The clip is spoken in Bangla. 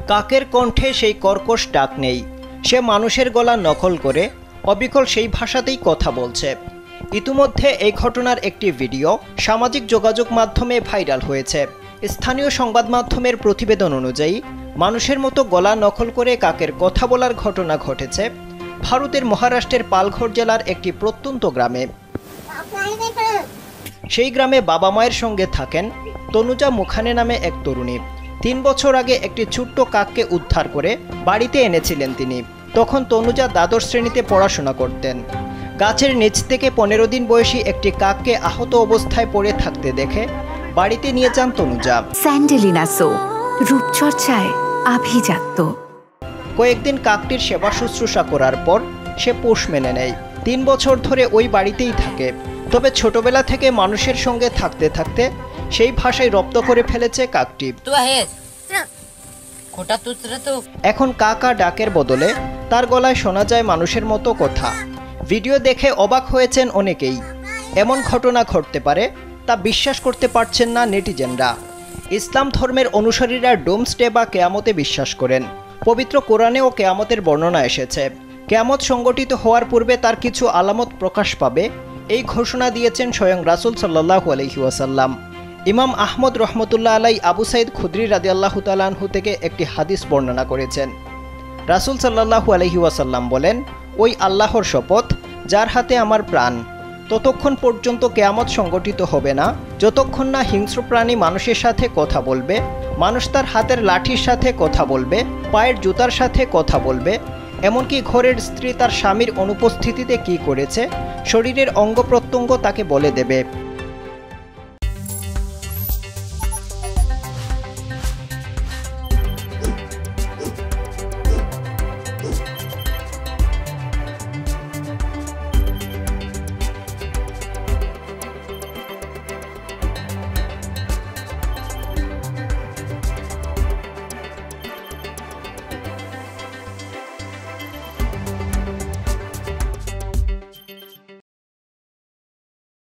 কাকের কণ্ঠে সেই কর্কশ ডাক নেই, সে মানুষের গলা নকল করে অবিকল সেই ভাষাতেই কথা বলছে। ইতিমধ্যে এই ঘটনার একটি ভিডিও সামাজিক যোগাযোগ মাধ্যমে ভাইরাল হয়েছে। স্থানীয় সংবাদ মাধ্যমের প্রতিবেদন অনুযায়ী মানুষের মতো গলা নকল করে কাকের কথা বলার ঘটনা ঘটেছে ভারতের মহারাষ্ট্রের পালঘর জেলার একটি প্রত্যন্ত গ্রামে। সেই গ্রামে বাবা মায়ের সঙ্গে থাকেন তনুজা মুখানে নামে এক তরুণী। 3 বছর আগে একটি ছোট্ট কাককে উদ্ধার করে বাড়িতে এনেছিলেন তিনি। তখন তনুজা দ্বাদশ শ্রেণীতে পড়াশোনা করতেন। গাছের নিচ থেকে 15 দিন বয়সী একটি কাককে আহত অবস্থায় পড়ে থাকতে দেখে বাড়িতে নিয়ে যান তনুজা। স্যান্ডেলিনা সো, রূপচর্চায় আভিজাত্য। কয়েকদিন কাকটির সেবা শুশ্রূষা করার পর সে পোষ মেনে নেয়। 3 বছর ধরে ওই বাড়িতেই থাকে। তবে ছোটবেলা থেকে মানুষের সঙ্গে থাকতে থাকতে সেই ভাষায় রপ্ত করে ফেলেছে কাকটি। এখন কাকা ডাকের বদলে তার গলায় শোনা যায় মানুষের মতো কথা। ভিডিও দেখে অবাক হয়েছেন অনেকেই। এমন ঘটনা ঘটতে পারে তা বিশ্বাস করতে পারছেন না নেটিজেনরা। ইসলাম ধর্মের অনুসারীরা ডোমসডে বা কেয়ামতে বিশ্বাস করেন। পবিত্র কোরআনেও কেয়ামতের বর্ণনা এসেছে। কেয়ামত সংগঠিত হওয়ার পূর্বে তার কিছু আলামত প্রকাশ পাবে, এই ঘোষণা দিয়েছেন স্বয়ং রাসূল সাল্লাল্লাহু আলাইহি ওয়াসাল্লাম। ইমাম আহমদ রহমতুল্লাহ আলাই আবু সাইদ খুদরি রাদিয়াল্লাহু তাআলা আনহু থেকে একটি হাদিস বর্ণনা করেছেন। রাসূল সাল্লাল্লাহু আলাইহি ওয়াসাল্লাম বলেন, ওই আল্লাহর শপথ যার হাতে আমার প্রাণ, ততক্ষণ পর্যন্ত কেয়ামত সংগঠিত হবে না যতক্ষণ না হিংস্র প্রাণী মানুষের সাথে কথা বলবে, মানুষ তার হাতের লাঠির সাথে কথা বলবে, পায়ের জুতার সাথে কথা বলবে, এমনকি ঘরের স্ত্রী তার স্বামীর অনুপস্থিতিতে কী করেছে শরীরের অঙ্গ প্রত্যঙ্গ তাকে বলে দেবে।